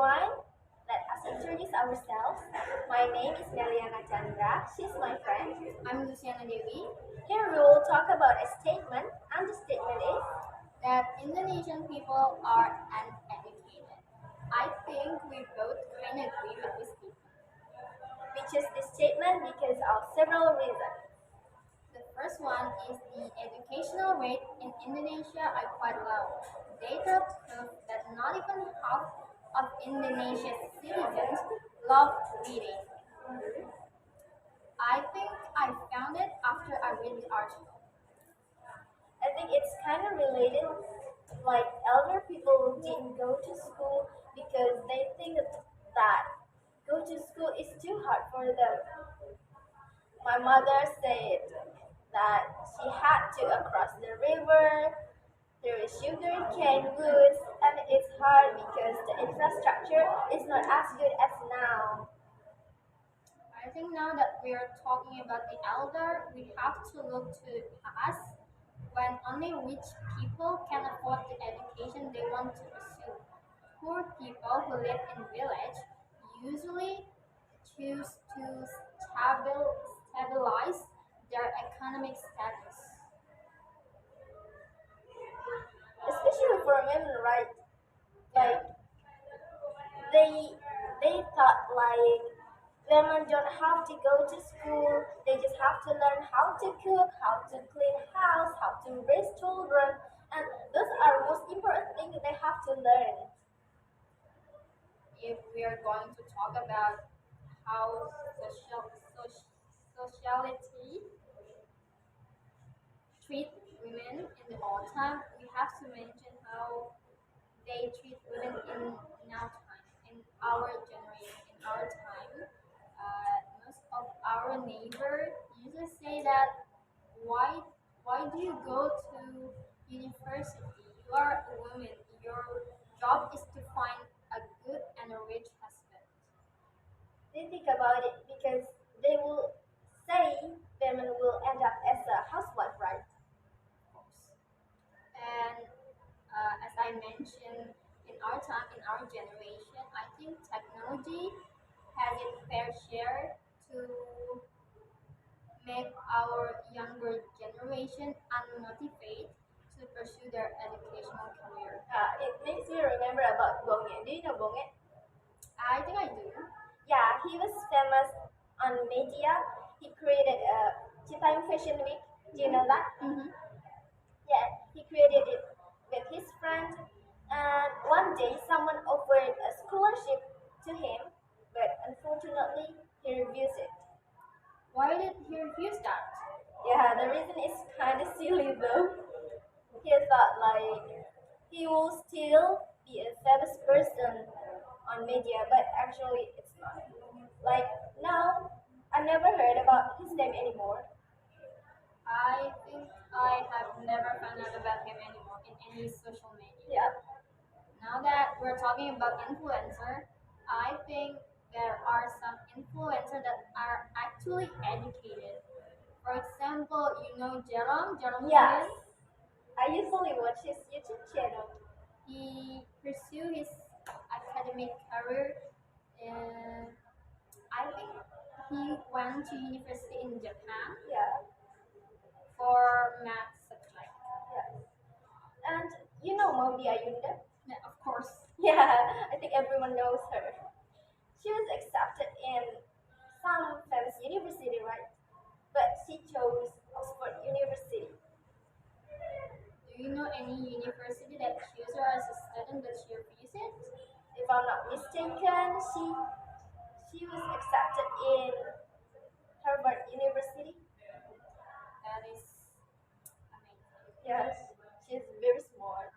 everyone. Let us introduce ourselves. My name is Mellyana Candra. She's my friend. I'm Lusiana Dewi. Here we will talk about a statement, and the statement is That Indonesian people are uneducated. I think we both kind of agree with this statement. we choose this statement because of several reasons. The first one is the educational rate in Indonesia are quite low. Data prove that not even half of Indonesia's citizens love reading. I think I found it after I read the article. I think it's kind of related. Like elder people didn't go to school because they think that go to school is too hard for them. My mother said that she had to cross the river through sugar cane woods, and it's hard because the infrastructure is not as good as now. I think now that we are talking about the elder, we have to look to the past when only rich people can afford the education they want to pursue. Poor people who live in village usually choose to stabilize their economic status. Especially for women, right? Yeah. Like they they thought like women don't have to go to school. They just have to learn how to cook, how to clean house, how to raise children, and those are most important things that they have to learn. If we are going to talk about how sociality treat women in the old time, we have to mention how they treat women in now time, in our generation, in our time. Most of our neighbors usually say that why why do you go to university? You are a woman. Your job is to find a good and a rich husband. They think about it because they will say women will end up as a housewife, right? Of course. And as I mentioned, in our time, in our generation, I think technology has its fair share to make our younger generation unmotivated to pursue their educational career. It makes me remember about Bonge. Do you know Bonge? I think I do. Yeah, he was famous on media. He created a Citayam Fashion Week. Do you know that? Mm-hmm. Yeah, he created it with his friend. And one day, someone offered a scholarship to him, but unfortunately, he refused it. Why did he refuse that? Yeah, the reason is kind of silly though. He thought like he will still be a famous person on media, but actually it's not. Like now, I never heard about his name anymore. I think I have never found out about him anymore in any social media. Yeah, Now that we're talking about influencer, I think there are some influencers that are actually educated. For example, you know Jerome yes. Julian, I usually watch his YouTube channel. he pursued his academic career and I think he went to university in Japan Yeah, for math subject. yeah. And you know Maudi Ayunda? Yeah, of course. Yeah, I think everyone knows her. She was accepted in some famous university, right? But she chose Oxford University. Do you know any university that choose her as a student but she refused it? If I'm not mistaken, she was accepted in Harvard University. That is amazing. Yes, she's very smart.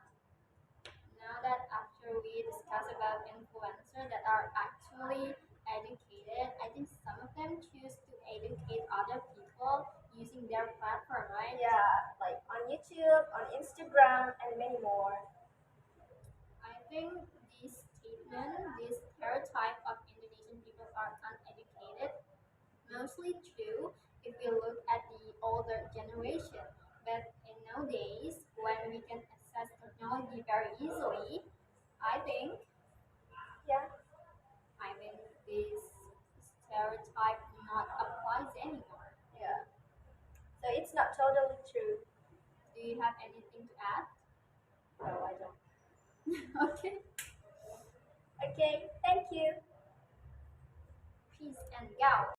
Now that after we discuss about influencers that are actually educated, I think some of them choose to educate other people using their platform, right? Yeah, like on YouTube, on Instagram, and many more. I think this statement, this stereotype of Indonesian people are uneducated, mostly true if we look at the older generation. But in nowadays, when we can access technology very easily, I think Yeah, stereotype not applies anymore. Yeah. So it's not totally true. Do you have anything to add? No, I don't. Okay. Okay, thank you. Peace and go.